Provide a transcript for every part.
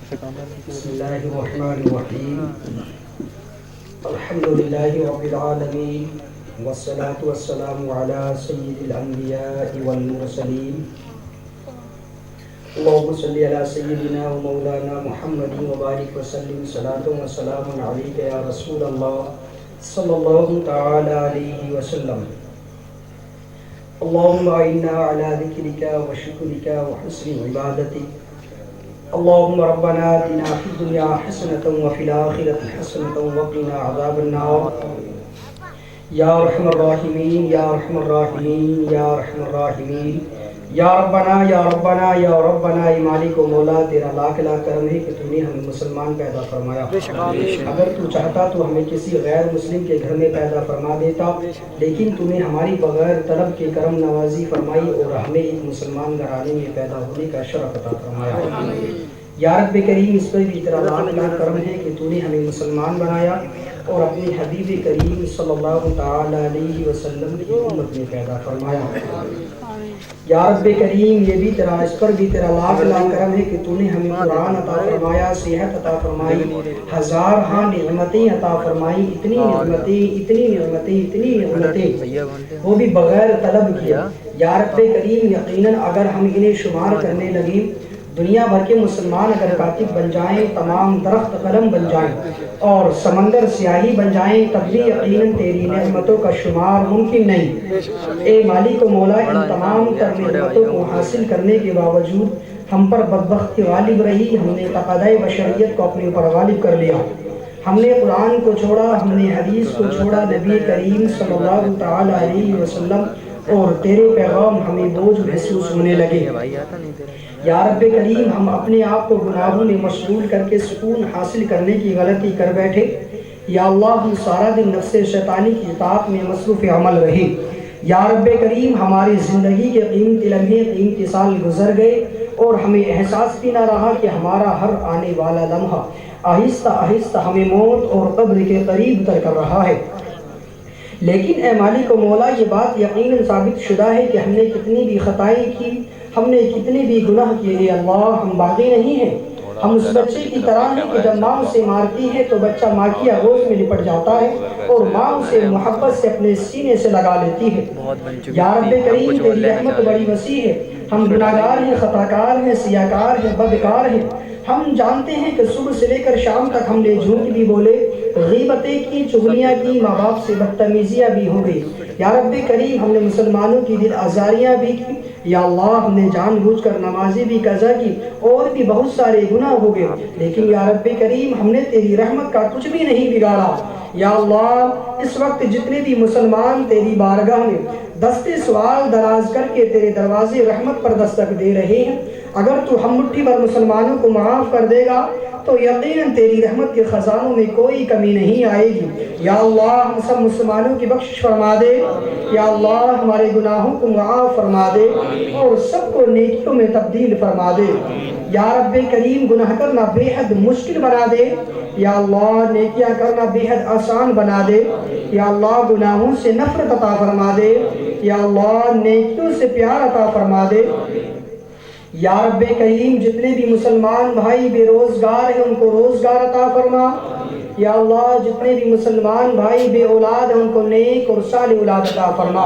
بسم الله الرحمن الرحيم الحمد لله رب العالمين والصلاة والسلام على سيد الأنبياء والمرسلين اللهم صل على سيدنا ومولانا محمد وبارك وسلم صلاة وسلام عليك يا رسول الله صلى الله تعالى عليه وسلم اللهم أعنا على ذكرك وشكرك وحسن عبادتك اللهم ربنا آتنا في الدنيا حسنة وفي الآخرة حسنة وقنا عذاب النار یا رحم الراحمین یا رحم الراحمین یا رحم الراحمین یا ربنا یا ربنا یا ربنا اے مالک و مولا تیرا لاکھ لاکھ کرم ہے کہ تو نے ہمیں مسلمان پیدا فرمایا. اگر تو چاہتا تو ہمیں کسی غیر مسلم کے گھر میں پیدا فرما دیتا، لیکن تو نے ہماری بغیر طلب کے کرم نوازی فرمائی اور ہمیں ایک مسلمان گھرانے میں پیدا ہونے کا شرف عطا فرمایا. یا رب کریم اس پر بھی تیرا لاکھ لاکھ کرم ہے کہ تو نے ہمیں مسلمان بنایا اور اپنے حبیب کریم صلی اللہ تعالی علیہ وسلم کی امت میں پیدا فرمایا. یا رب کریم یہ بھی تیرا اس پر بھی تیرا لاکھ لاکھ کرم ہے کہ تو نے ہمیں قرآن عطا فرمایا، صحت عطا فرمائی، ہزار ہاں نعمتیں عطا فرمائی، اتنی نعمتیں وہ بھی بغیر طلب کیا. یا رب کریم یقیناً اگر ہم انہیں شمار کرنے لگیں، دنیا بھر کے مسلمان اگر کاتب بن جائیں، تمام درخت قلم بن جائیں اور سمندر سیاہی بن جائیں، تب بھی یقیناً تیری نعمتوں کا شمار ممکن نہیں. اے مالک و مولا، ان تمام تر نعمتوں کو حاصل کرنے کے باوجود ہم پر بدبختی غالب رہی. ہم نے تقاضۂ بشریت کو اپنے اوپر غالب کر لیا. ہم نے قرآن کو چھوڑا، ہم نے حدیث کو چھوڑا، نبی کریم صلی اللہ تعالی علیہ وسلم اور تیرے پیغام ہمیں بوجھ محسوس ہونے لگے. یا رب کریم ہم اپنے آپ کو گناہوں میں مشغول کر کے سکون حاصل کرنے کی غلطی کر بیٹھے. یا اللہ ہم سارا دن نفس شیطانی کی اطاعت میں مصروف عمل رہے. یا رب کریم ہماری زندگی کے قیمتی لمحے قیمتی سال گزر گئے اور ہمیں احساس بھی نہ رہا کہ ہمارا ہر آنے والا لمحہ آہستہ آہستہ ہمیں موت اور قبر کے قریب تر کر رہا ہے. لیکن اے مالک و مولا یہ بات یقیناً ثابت شدہ ہے کہ ہم نے کتنی بھی خطائیں کی، ہم نے کتنے بھی گناہ کیے، اے اللہ ہم باغی نہیں ہیں. ہم اس بچے کی طرح ہیں کہ جب ماں اسے مارتی ہے تو بچہ ماں کی آغوش میں لپٹ جاتا ہے اور ماں اسے محبت سے اپنے سینے سے لگا لیتی ہے. یا رب کریم تیری رحمت بڑی وسیع ہے. ہم گناہگار ہیں، خطاکار ہیں، سیاکار ہیں، بدکار ہیں. ہم جانتے ہیں کہ صبح سے لے کر شام تک ہم نے جھوٹ بھی بولے، غیبتیں کی، چغلیاں کی، ماں باپ سے بدتمیزیاں بھی ہو گئی. یا رب کریم ہم نے مسلمانوں کی دل آزاریاں بھی کی. یا اللہ ہم نے جان بوجھ کر نمازیں بھی قضا کی اور بھی بہت سارے گناہ ہو گئے، لیکن یا رب کریم ہم نے تیری رحمت کا کچھ بھی نہیں بگاڑا. یا اللہ اس وقت جتنے بھی مسلمان تیری بارگاہ میں دستے سوال دراز کر کے تیرے دروازے رحمت پر دستک دے رہے ہیں، اگر تو ہم مٹھی بھر مسلمانوں کو معاف کر دے گا تو یقیناً تیری رحمت کے خزانوں میں کوئی کمی نہیں آئے گی. یا اللہ ہم سب مسلمانوں کی بخشش فرما دے. یا اللہ ہمارے گناہوں کو معاف فرما دے اور سب کو نیکیوں میں تبدیل فرما دے. یا رب کریم گناہ کرنا بے حد مشکل بنا دے. یا اللہ نیکیاں کرنا بے حد آسان بنا دے. یا اللہ گناہوں سے نفرت عطا فرما دے. یا اللہ نیکیوں سے پیار عطا فرما دے. یا رب کریم جتنے بھی مسلمان بھائی بے روزگار ہیں ان کو روزگار عطا فرما. یا اللہ جتنے بھی مسلمان بھائی بے اولاد ہیں ان کو نیک اور صالح اولاد عطا فرما.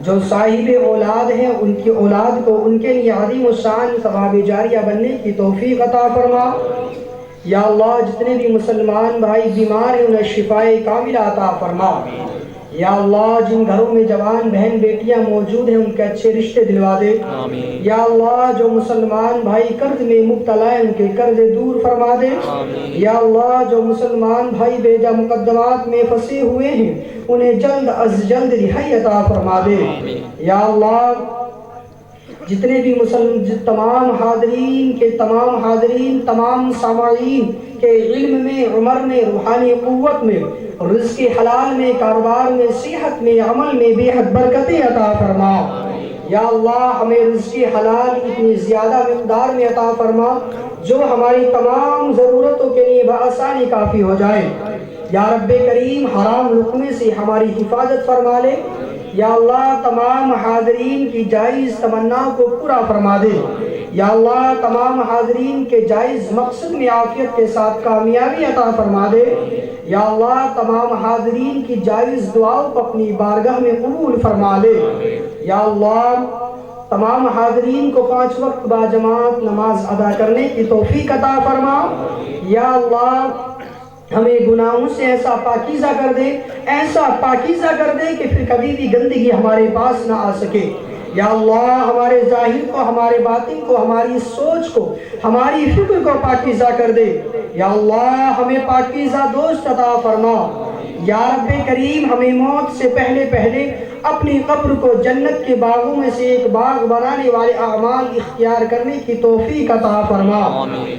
جو صاحب اولاد ہیں ان کی اولاد کو ان کے لیے عظیم الشان ثواب جاریہ بننے کی توفیق عطا فرما. یا اللہ جتنے بھی مسلمان بھائی بیمار ہیں انہیں شفائے کاملہ عطا فرما. یا اللہ جن گھروں میں جوان بہن بیٹیاں موجود ہیں ان کے اچھے رشتے دلوا دے. یا اللہ جو مسلمان بھائی قرض میں مبتلا ہیں ان کے قرض دور فرما دے. یا اللہ جو مسلمان بھائی بیجا مقدمات میں پھنسے ہوئے ہیں انہیں جلد از جلد رہائی عطا فرما دے. یا اللہ جتنے بھی تمام حاضرین تمام سامعین کے علم میں، عمر میں، روحانی قوت میں، رزق حلال میں، کاروبار میں، صحت میں، عمل میں بے حد برکتیں عطا فرما. یا اللہ ہمیں رزق حلال اتنی زیادہ مقدار میں عطا فرما جو ہماری تمام ضرورتوں کے لیے بآسانی کافی ہو جائے. یا رب کریم حرام لقمے سے ہماری حفاظت فرما لے. یا اللہ تمام حاضرین کی جائز تمناؤں کو پورا فرما دے، یا اللہ تمام حاضرین کے جائز مقصد میں عافیت کے ساتھ کامیابی عطا فرما دے، یا اللہ تمام حاضرین کی جائز دعاؤں کو اپنی بارگاہ میں قبول فرما لے، یا اللہ تمام حاضرین کو 5 وقت با جماعت نماز ادا کرنے کی توفیق عطا فرما، یا اللہ ہمیں گناہوں سے ایسا پاکیزہ کر دے، ایسا پاکیزہ کر دے کہ پھر کبھی بھی گندگی ہمارے پاس نہ آ سکے، یا اللہ ہمارے ظاہر کو، ہمارے باطن کو، ہماری سوچ کو، ہماری فکر کو پاکیزہ کر دے، یا اللہ ہمیں پاکیزہ دوست عطا فرما، یا رب کریم ہمیں موت سے پہلے پہلے اپنی قبر کو جنت کے باغوں میں سے ایک باغ بنانے والے اعمال اختیار کرنے کی توفیق عطا فرما،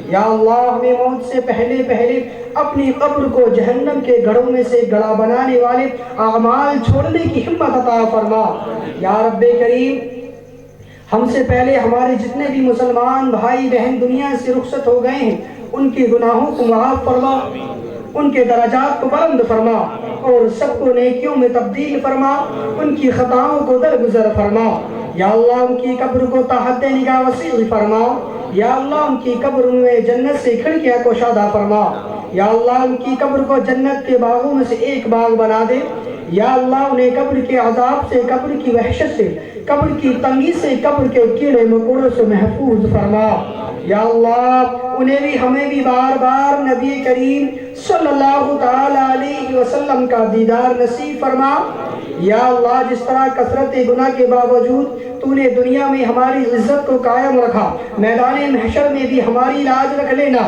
یا اللہ ہمیں موت سے پہلے پہلے اپنی قبر کو جہنم کے گڑھوں میں سے گڑھا بنانے والے اعمال چھوڑنے کی ہمت عطا فرما، یا رب کریم ہم سے پہلے ہمارے جتنے بھی مسلمان بھائی بہن دنیا سے رخصت ہو گئے ہیں ان کے گناہوں کو معاف فرما، ان کے درجات کو بلند فرما اور سب کو نیکیوں میں تبدیل فرما، ان کی خطاؤں کو درگزر فرما، یا اللہ ان کی قبر کو تا حد نگاہ وسیع فرما، یا اللہ ان کی قبر میں جنت سے کھڑکیاں کشادہ فرما، یا اللہ ان کی قبر کو جنت کے باغوں میں سے ایک باغ بنا دے، یا اللہ انہیں قبر کے عذاب سے، قبر کی وحشت سے، قبر کی تنگی سے، قبر کے کیڑے مکوڑوں سے محفوظ فرما، یا اللہ انہیں بھی ہمیں بھی بار بار نبی کریم صلی اللہ تعالی علیہ وسلم کا دیدار نصیب فرما، یا اللہ جس طرح کثرت گناہ کے باوجود تو نے دنیا میں ہماری عزت کو قائم رکھا، میدان محشر میں بھی ہماری لاج رکھ لینا،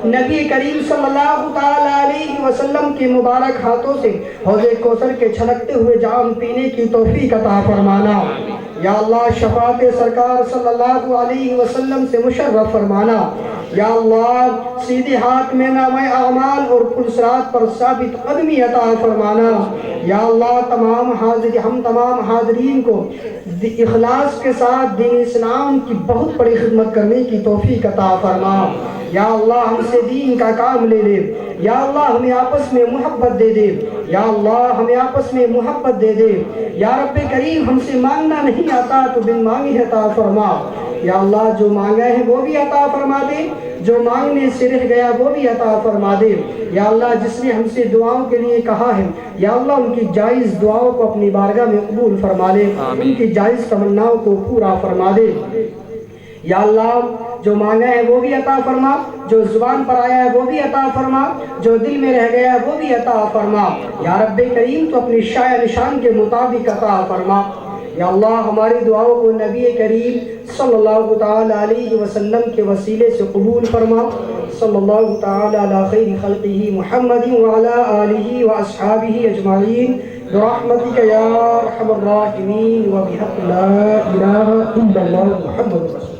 نبی کریم صلی اللہ تعالی علیہ وسلم کے مبارک ہاتھوں سے حوض کوثر کے چھلکتے ہوئے جام پینے کی توفیق عطا فرمانا، یا اللہ شفاعت سرکار صلی اللہ علیہ وسلم سے مشرف فرمانا، یا اللہ سیدھے ہاتھ میں نامہ اعمال اور پل صراط پر ثابت قدمی عطا فرمانا، یا اللہ ہم تمام حاضرین کو اخلاص کے ساتھ دین اسلام کی بہت بڑی خدمت کرنے کی توفیق عطا فرما، یا اللہ ہم سے دین کا کام لے لے، یا اللہ ہمیں آپس میں محبت دے دے، یا اللہ ہمیں آپس میں محبت دے دے، یا رب کریم ہم سے مانگنا نہیں آتا تو بن مانگے عطا فرما، یا اللہ جو مانگا ہے وہ بھی عطا فرما دے، جو مانگنے سے رہ گیا وہ بھی عطا فرما دے، یا اللہ جس نے ہم سے دعاؤں کے لیے کہا ہے یا اللہ ان کی جائز دعاؤں کو اپنی بارگاہ میں قبول فرما لے، ان کی جائز تمناؤں کو پورا فرما دے، یا اللہ جو مانگا ہے وہ بھی عطا فرما، جو زبان پر آیا ہے وہ بھی عطا فرما، جو دل میں رہ گیا ہے وہ بھی عطا فرما، یا رب کریم تو اپنی شایع نشان کے مطابق عطا فرما، یا اللہ ہماری دعاؤں کو نبی کریم صلی اللہ تعالی علیہ وسلم کے وسیلے سے قبول فرما، صلی اللہ تعالی علی خیر خلقہ محمد وعلی آلہ واصحابہ اجمعین برحمتک یا ارحم الراحمین وبحق لا الہ الا اللہ محمد رسول